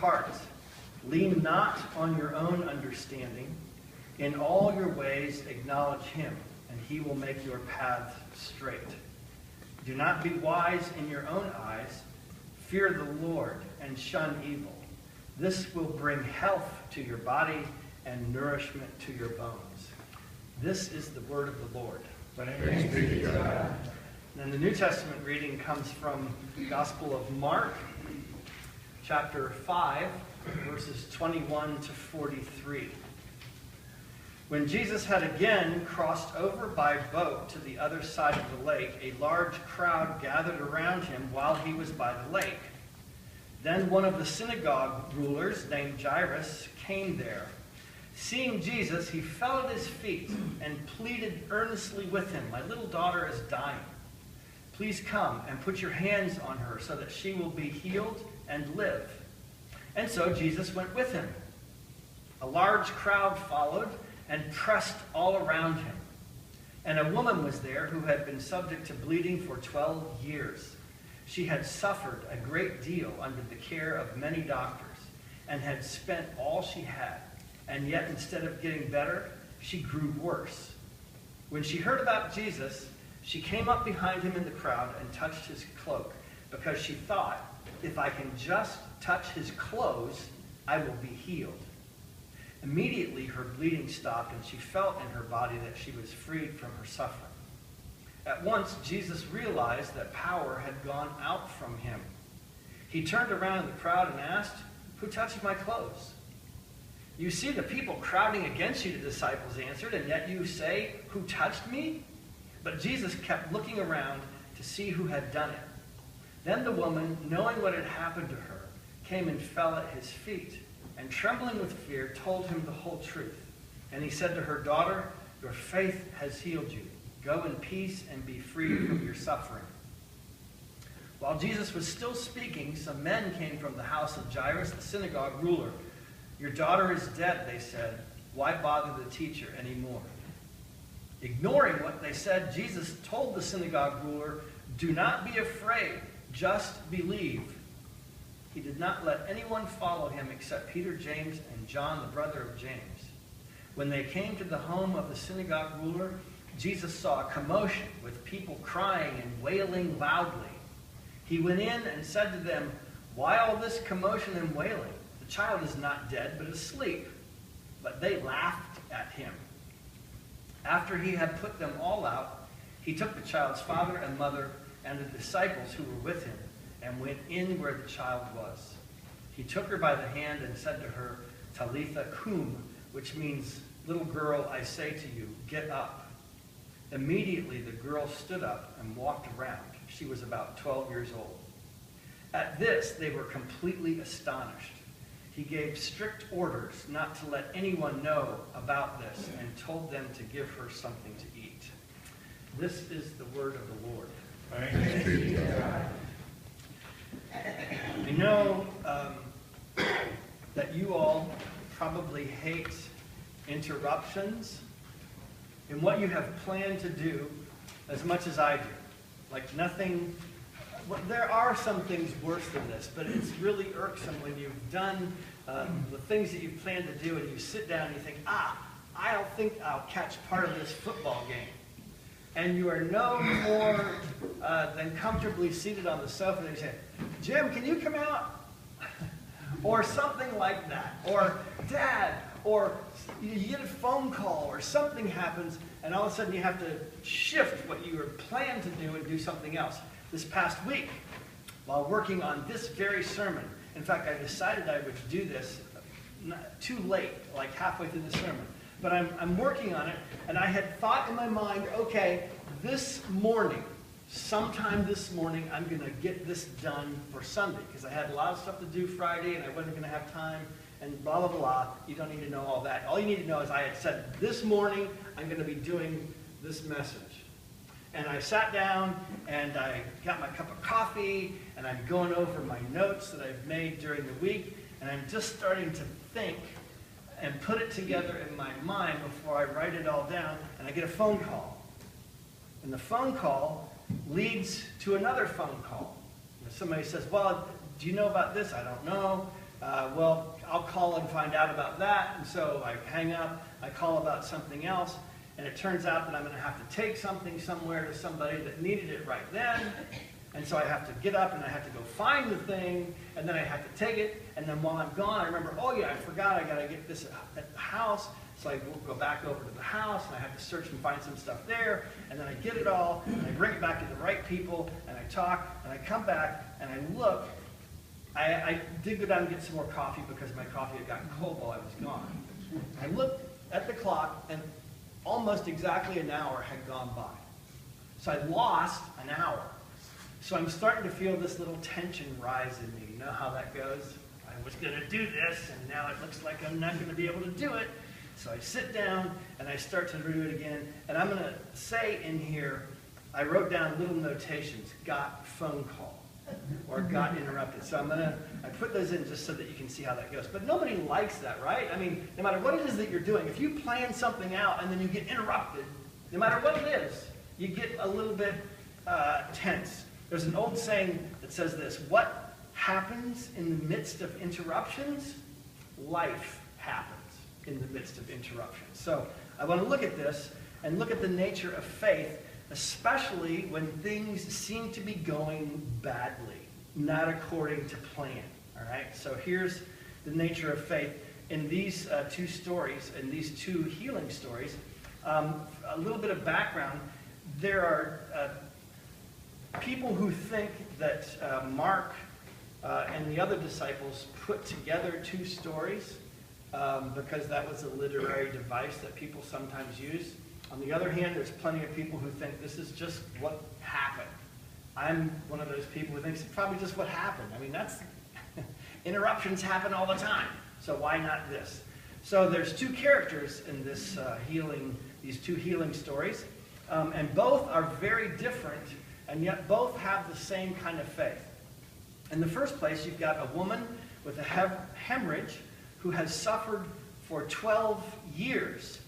heart. Lean not on your own understanding. In all your ways acknowledge him, and he will make your paths straight. Do not be wise in your own eyes. Fear the Lord and shun evil. This will bring health to your body and nourishment to your bones. This is the word of the Lord. Thanks be to God. And the New Testament reading comes from the Gospel of Mark, chapter 5, verses 21 to 43. When Jesus had again crossed over by boat to the other side of the lake, a large crowd gathered around him while he was by the lake. Then one of the synagogue rulers, named Jairus, came there. Seeing Jesus, he fell at his feet and pleaded earnestly with him, "My little daughter is dying. Please come and put your hands on her so that she will be healed and live." And so Jesus went with him. A large crowd followed and pressed all around him. And a woman was there who had been subject to bleeding for 12 years. She had suffered a great deal under the care of many doctors and had spent all she had. And yet, instead of getting better, she grew worse. When she heard about Jesus, she came up behind him in the crowd and touched his cloak, because she thought, "If I can just touch his clothes, I will be healed." Immediately her bleeding stopped, and she felt in her body that she was freed from her suffering. At once Jesus realized that power had gone out from him. He turned around in the crowd and asked, "Who touched my clothes?" "You see the people crowding against you," the disciples answered, "and yet you say, 'Who touched me?'" But Jesus kept looking around to see who had done it. Then the woman, knowing what had happened to her, came and fell at his feet, and trembling with fear, told him the whole truth. And he said to her, "Daughter, your faith has healed you. Go in peace and be free from your suffering." While Jesus was still speaking, some men came from the house of Jairus, the synagogue ruler. "Your daughter is dead," they said. "Why bother the teacher anymore?" Ignoring what they said, Jesus told the synagogue ruler, "Do not be afraid, just believe." He did not let anyone follow him except Peter, James, and John, the brother of James. When they came to the home of the synagogue ruler, Jesus saw a commotion with people crying and wailing loudly. He went in and said to them, "Why all this commotion and wailing? The child is not dead, but asleep." But they laughed at him. After he had put them all out, he took the child's father and mother and the disciples who were with him and went in where the child was. He took her by the hand and said to her, "Talitha cum," which means, "Little girl, I say to you, get up." Immediately the girl stood up and walked around. She was about 12 years old. At this, they were completely astonished. He gave strict orders not to let anyone know about this and told them to give her something to eat. This is the word of the Lord. Thanks be to God. I know that you all probably hate interruptions in what you have planned to do as much as I do. Like nothing, well, there are some things worse than this, but it's really irksome when you've done the things that you've planned to do and you sit down and you think, I don't think I'll catch part of this football game. And you are no more than comfortably seated on the sofa and you say, "Jim, can you come out?" Or something like that. Or, "Dad," or you get a phone call or something happens and all of a sudden you have to shift what you were planned to do and do something else. This past week, while working on this very sermon, in fact, I decided I would do this too late, like halfway through the sermon. But I'm working on it, and I had thought in my mind, okay, this morning, sometime this morning, I'm going to get this done for Sunday, because I had a lot of stuff to do Friday, and I wasn't going to have time, and blah, blah, blah. You don't need to know all that. All you need to know is I had said, this morning, I'm going to be doing this message. And I sat down, and I got my cup of coffee, and I'm going over my notes that I've made during the week, and I'm just starting to think and put it together in my mind before I write it all down, and I get a phone call. And the phone call leads to another phone call. And somebody says, "Well, do you know about this?" "I don't know." Well, I'll call and find out about that, and so I hang up, I call about something else, and it turns out that I'm going to have to take something somewhere to somebody that needed it right then, and so I have to get up and I have to go find the thing, and then I have to take it, and then while I'm gone, I remember, oh yeah, I forgot I got to get this at the house, so I go back over to the house, and I have to search and find some stuff there, and then I get it all, and I bring it back to the right people, and I talk, and I come back, and I look. I did go down and get some more coffee because my coffee had gotten cold while I was gone. I looked at the clock, and almost exactly an hour had gone by. So I lost an hour. So I'm starting to feel this little tension rise in me. You know how that goes? I was going to do this, and now it looks like I'm not going to be able to do it. So I sit down, and I start to do it again. And I'm going to say in here, I wrote down little notations, got phone call, or got interrupted. So I put those in just so that you can see how that goes. But nobody likes that, right? I mean, no matter what it is that you're doing, if you plan something out and then you get interrupted, no matter what it is, you get a little bit tense. There's an old saying that says this: what happens in the midst of interruptions? Life happens in the midst of interruptions. So I want to look at this and look at the nature of faith, especially when things seem to be going badly, not according to plan. All right? So here's the nature of faith in these two stories, in these two healing stories. A little bit of background. There are people who think that Mark and the other disciples put together two stories because that was a literary device that people sometimes use. On the other hand, there's plenty of people who think this is just what happened. I'm one of those people who thinks it's probably just what happened. I mean, that's interruptions happen all the time, so why not this? So there's two characters in this these two healing stories, and both are very different, and yet both have the same kind of faith. In the first place, you've got a woman with a hemorrhage who has suffered for 12 years.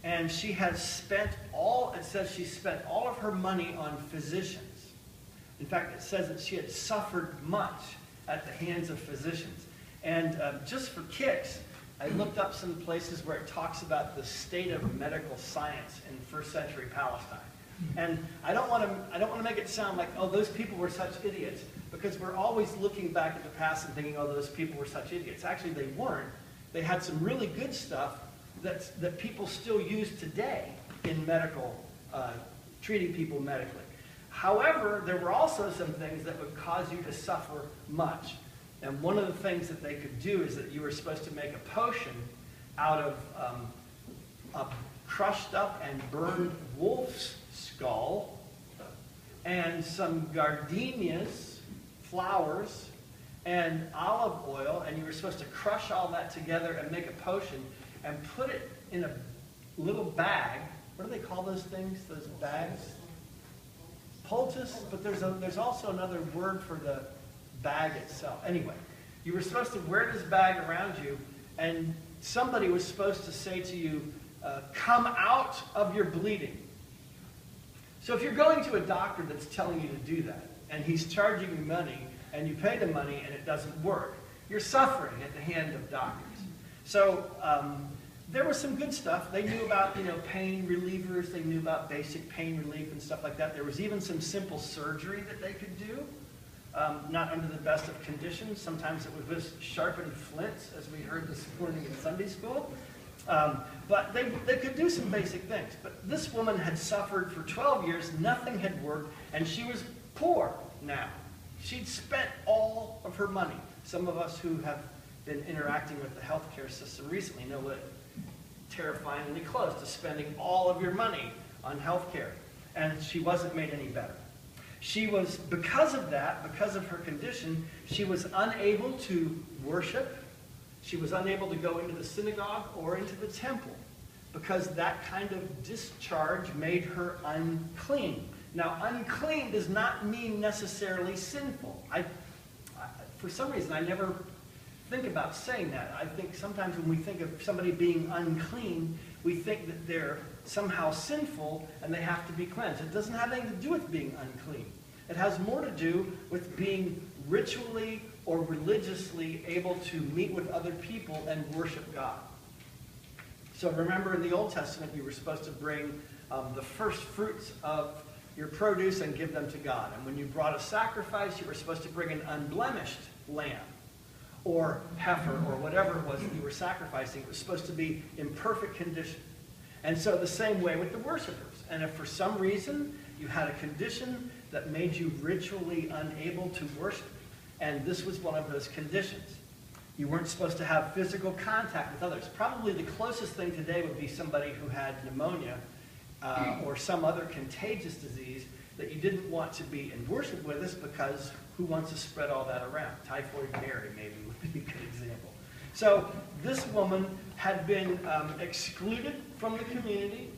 And she has spent it says she spent all of her money on physicians. In fact, it says that she had suffered much at the hands of physicians. And just for kicks, I looked up some places where it talks about the state of medical science in first century Palestine. And I don't want to make it sound like, oh, those people were such idiots, because we're always looking back at the past and thinking, oh, those people were such idiots. Actually, they weren't. They had some really good stuff that people still use today in medical, treating people medically. However, there were also some things that would cause you to suffer much. And one of the things that they could do is that you were supposed to make a potion out of a crushed up and burned wolf's skull and some gardenias, flowers, and olive oil, and you were supposed to crush all that together and make a potion and put it in a little bag. What do they call those things, those bags? Poultice, but there's also another word for the bag itself. Anyway, you were supposed to wear this bag around you, and somebody was supposed to say to you, come out of your bleeding. So if you're going to a doctor that's telling you to do that, and he's charging you money, and you pay the money and it doesn't work, you're suffering at the hand of doctors. So there was some good stuff. They knew about, pain relievers. They knew about basic pain relief and stuff like that. There was even some simple surgery that they could do, not under the best of conditions. Sometimes it was with sharpened flints, as we heard this morning in Sunday school. But they could do some basic things. But this woman had suffered for 12 years. Nothing had worked, and she was poor now. She'd spent all of her money. Some of us who have been interacting with the healthcare system recently know what terrifyingly close to spending all of your money on healthcare. And she wasn't made any better. She was, because of that, because of her condition, she was unable to worship. She was unable to go into the synagogue or into the temple because that kind of discharge made her unclean. Now, unclean does not mean necessarily sinful. For some reason, I never think about saying that. I think sometimes when we think of somebody being unclean, we think that they're somehow sinful and they have to be cleansed. It doesn't have anything to do with being unclean. It has more to do with being ritually or religiously able to meet with other people and worship God. So remember, in the Old Testament, you were supposed to bring the first fruits of your produce and give them to God. And when you brought a sacrifice, you were supposed to bring an unblemished lamb or heifer or whatever it was that you were sacrificing. It was supposed to be in perfect condition. And so the same way with the worshipers. And if for some reason you had a condition that made you ritually unable to worship, and this was one of those conditions, you weren't supposed to have physical contact with others. Probably the closest thing today would be somebody who had pneumonia or some other contagious disease that you didn't want to be in worship with us, because who wants to spread all that around? Typhoid Mary maybe would be a good example. So this woman had been excluded from the community.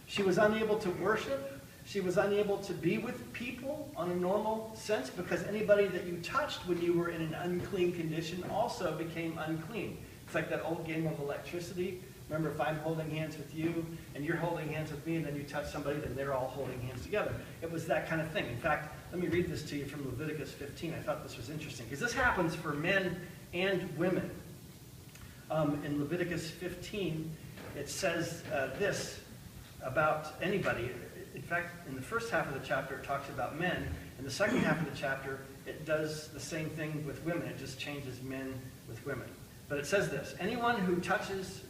She was unable to worship. She was unable to be with people on a normal sense, because anybody that you touched when you were in an unclean condition also became unclean. It's like that old game of electricity. Remember, if I'm holding hands with you and you're holding hands with me, and then you touch somebody, then they're all holding hands together. It was that kind of thing. In fact, let me read this to you from Leviticus 15. I thought this was interesting, because this happens for men and women. In Leviticus 15, it says this about anybody. In fact, in the first half of the chapter, it talks about men. In the second half of the chapter, it does the same thing with women. It just changes men with women. But it says this: anyone who touches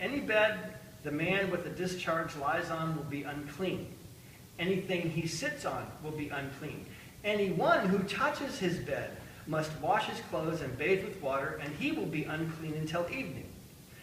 any bed the man with the discharge lies on will be unclean. Anything he sits on will be unclean. Anyone who touches his bed must wash his clothes and bathe with water, and he will be unclean until evening.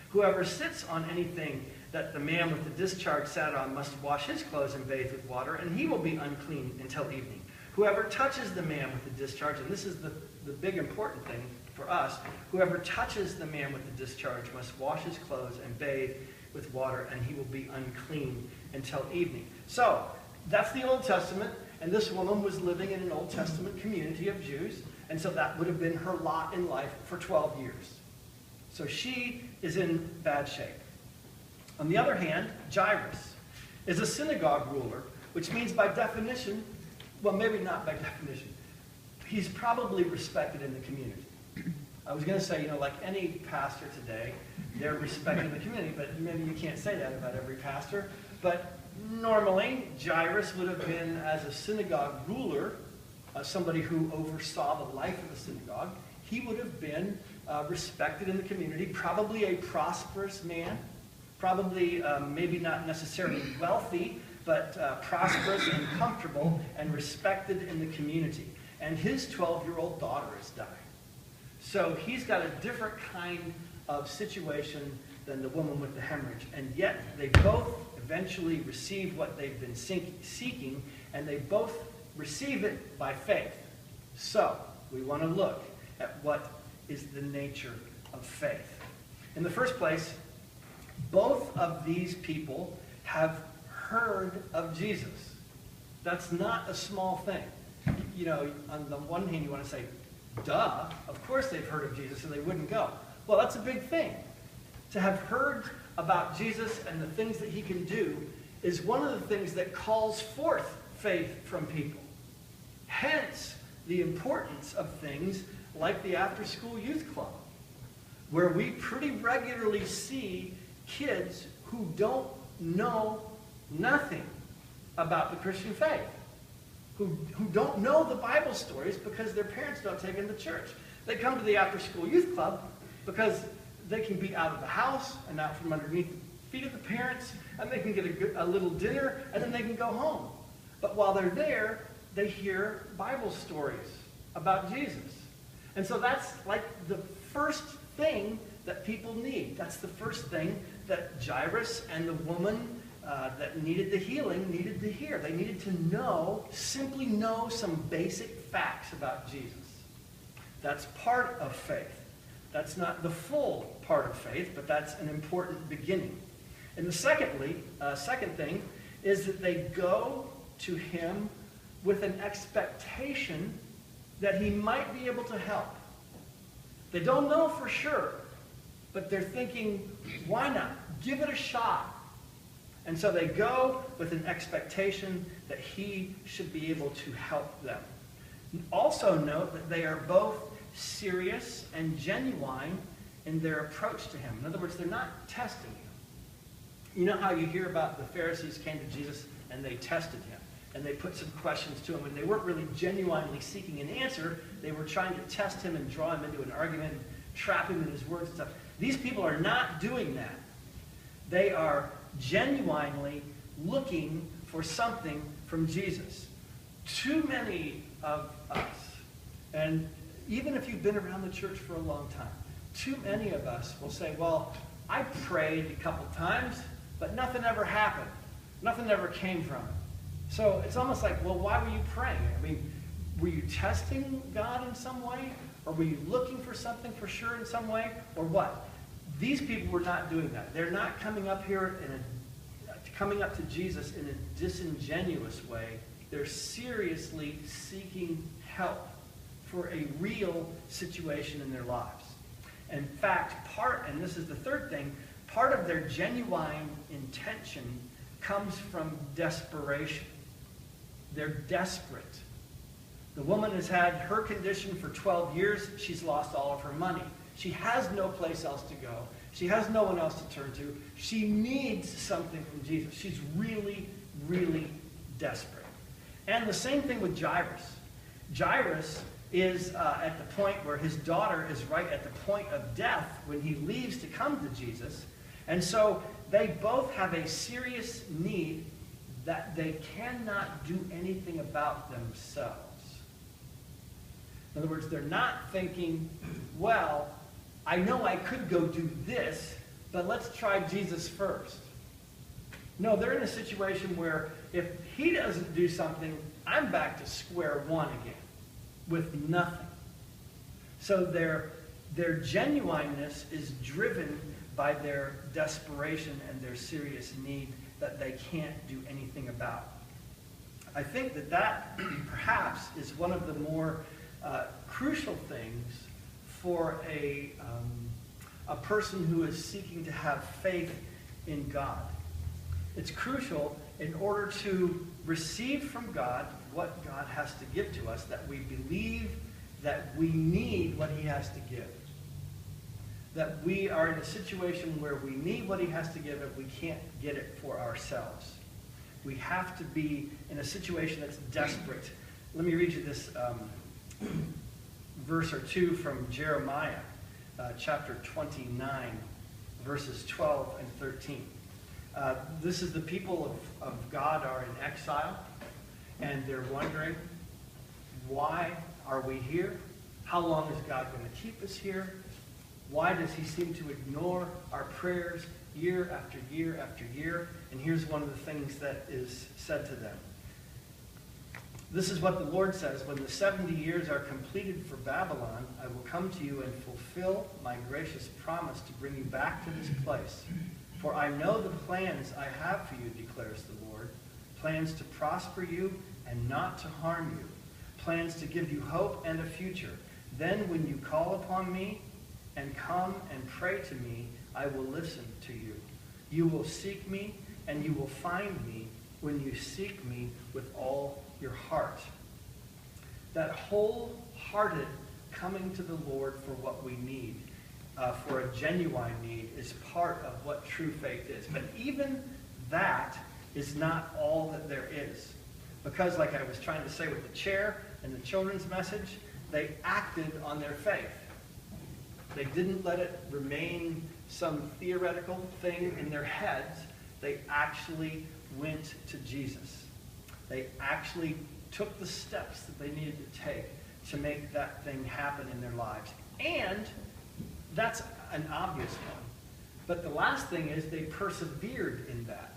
Whoever sits on anything that the man with the discharge sat on must wash his clothes and bathe with water, and he will be unclean until evening. Whoever touches the man with the discharge, and this is the big important thing for us, whoever touches the man with the discharge must wash his clothes and bathe with water, and he will be unclean until evening. So, that's the Old Testament, and this woman was living in an Old Testament community of Jews, and so that would have been her lot in life for 12 years. So she is in bad shape. On the other hand, Jairus is a synagogue ruler, which means by definition, well, maybe not by definition, he's probably respected in the community. I was going to say, like any pastor today, they're respected in the community, but maybe you can't say that about every pastor. But normally, Jairus would have been, as a synagogue ruler, somebody who oversaw the life of the synagogue, he would have been respected in the community, probably a prosperous man, probably maybe not necessarily wealthy, but prosperous and comfortable and respected in the community. And his 12-year-old daughter is dying. So he's got a different kind of situation than the woman with the hemorrhage. And yet they both eventually receive what they've been seeking, and they both receive it by faith. So we want to look at what is the nature of faith. In the first place, both of these people have heard of Jesus. That's not a small thing. On the one hand, you want to say, duh, of course they've heard of Jesus, or they wouldn't go. Well, that's a big thing. To have heard about Jesus and the things that he can do is one of the things that calls forth faith from people. Hence, the importance of things like the after-school youth club, where we pretty regularly see kids who don't know nothing about the Christian faith, who don't know the Bible stories because their parents don't take them to church. They come to the after-school youth club because they can be out of the house and out from underneath the feet of the parents, and they can get a little dinner, and then they can go home. But while they're there, they hear Bible stories about Jesus. And so that's like the first thing that people need. That's the first thing that Jairus and the woman that needed the healing needed to hear. They needed to simply know some basic facts about Jesus. That's part of faith. That's not the full part of faith, but that's an important beginning. And the second thing is that they go to him with an expectation that he might be able to help. They don't know for sure, but they're thinking, why not? Give it a shot. And so they go with an expectation that he should be able to help them. Also note that they are both serious and genuine in their approach to him. In other words, they're not testing him. You know how you hear about the Pharisees came to Jesus and they tested him, and they put some questions to him, and they weren't really genuinely seeking an answer. They were trying to test him and draw him into an argument and trap him in his words and stuff. These people are not doing that. They are genuinely looking for something from Jesus. Too many of us, and even if you've been around the church for a long time, too many of us will say, well, I prayed a couple times, but nothing ever happened. Nothing ever came from it. So it's almost like, well, why were you praying? I mean, were you testing God in some way? Or were you looking for something for sure in some way? Or what? These people were not doing that. They're not coming up here coming up to Jesus in a disingenuous way. They're seriously seeking help for a real situation in their lives. In fact, and this is the third thing, part of their genuine intention comes from desperation. They're desperate. The woman has had her condition for 12 years. She's lost all of her money. She has no place else to go. She has no one else to turn to. She needs something from Jesus. She's really, really desperate. And the same thing with Jairus. Jairus is at the point where his daughter is right at the point of death when he leaves to come to Jesus. And so they both have a serious need that they cannot do anything about themselves. In other words, they're not thinking, well, I know I could go do this, but let's try Jesus first. No, they're in a situation where if he doesn't do something, I'm back to square one again with nothing. So their genuineness is driven by their desperation and their serious need that they can't do anything about. I think that perhaps is one of the more crucial things for a person who is seeking to have faith in God. It's crucial in order to receive from God what God has to give to us, that we believe that we need what he has to give. That we are in a situation where we need what he has to give and we can't get it for ourselves. We have to be in a situation that's desperate. Let me read you this verse or two from Jeremiah, chapter 29, verses 12 and 13. This is the people of God are in exile, and they're wondering, why are we here? How long is God going to keep us here? Why does he seem to ignore our prayers year after year after year? And here's one of the things that is said to them. This is what the Lord says, when the 70 years are completed for Babylon, I will come to you and fulfill my gracious promise to bring you back to this place. For I know the plans I have for you, declares the Lord, plans to prosper you and not to harm you, plans to give you hope and a future. Then when you call upon me and come and pray to me, I will listen to you. You will seek me and you will find me when you seek me with all your heart. That wholehearted coming to the Lord for what we need, for a genuine need, is part of what true faith is. But even that is not all that there is. Because, like I was trying to say with the chair and the children's message, they acted on their faith. They didn't let it remain some theoretical thing in their heads. They actually went to Jesus. They actually took the steps that they needed to take to make that thing happen in their lives. And that's an obvious one. But the last thing is they persevered in that.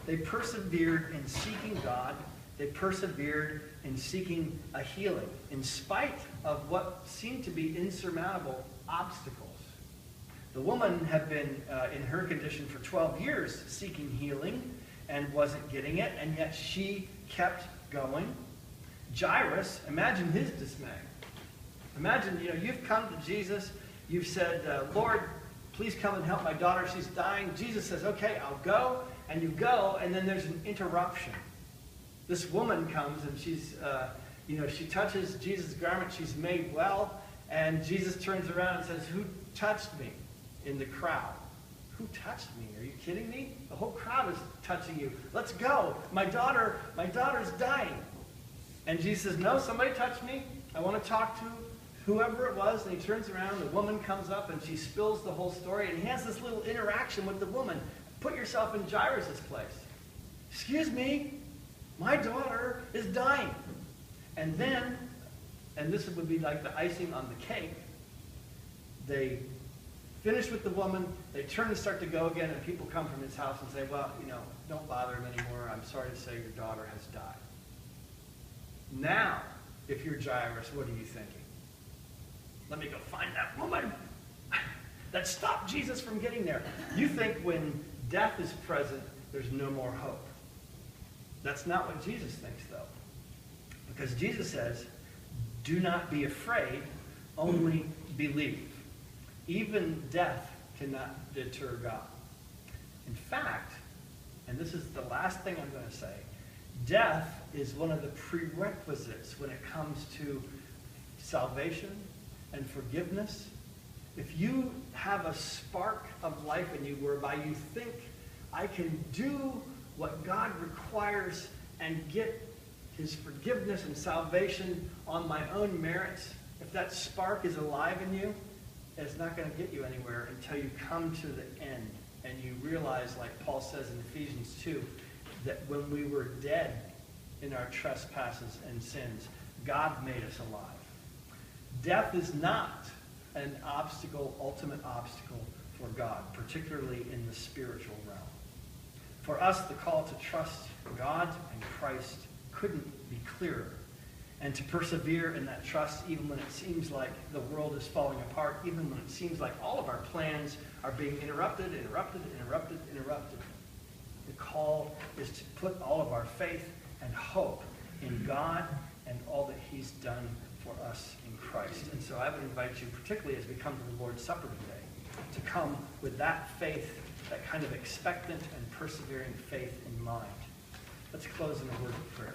They persevered in seeking God. They persevered in seeking a healing, in spite of what seemed to be insurmountable obstacles. The woman had been in her condition for 12 years seeking healing and wasn't getting it, and yet she kept going. Jairus, imagine his dismay. Imagine, you've come to Jesus, you've said, Lord, please come and help my daughter, she's dying. Jesus says, okay, I'll go, and you go, and then there's an interruption. This woman comes, and she touches Jesus' garment, she's made well, and Jesus turns around and says, "Who touched me?" in the crowd. "Who touched me? Are you kidding me? The whole crowd is touching you. Let's go. My daughter's dying." And Jesus says, "No, somebody touched me. I want to talk to whoever it was." And he turns around, the woman comes up, and she spills the whole story. And he has this little interaction with the woman. Put yourself in Jairus' place. "Excuse me, my daughter is dying." And then, and this would be like the icing on the cake, they finish with the woman, they turn and start to go again, and people come from his house and say, "Well, don't bother him anymore. I'm sorry to say your daughter has died." Now, if you're Jairus, what are you thinking? Let me go find that woman that stopped Jesus from getting there. You think when death is present, there's no more hope. That's not what Jesus thinks, though. Because Jesus says, "Do not be afraid, only believe." Even death cannot deter God. In fact, and this is the last thing I'm going to say, death is one of the prerequisites when it comes to salvation and forgiveness. If you have a spark of life in you whereby you think, "I can do what God requires and get his forgiveness and salvation on my own merits," if that spark is alive in you, it's not going to get you anywhere until you come to the end and you realize, like Paul says in Ephesians 2, that when we were dead in our trespasses and sins, God made us alive. Death is not an ultimate obstacle for God, particularly in the spiritual realm. For us, the call to trust God and Christ couldn't be clearer, and to persevere in that trust even when it seems like the world is falling apart, even when it seems like all of our plans are being interrupted. The call is to put all of our faith and hope in God and all that he's done for us in Christ. And so I would invite you, particularly as we come to the Lord's Supper today, to come with that faith, that kind of expectant and persevering faith in mind. Let's close in a word of prayer.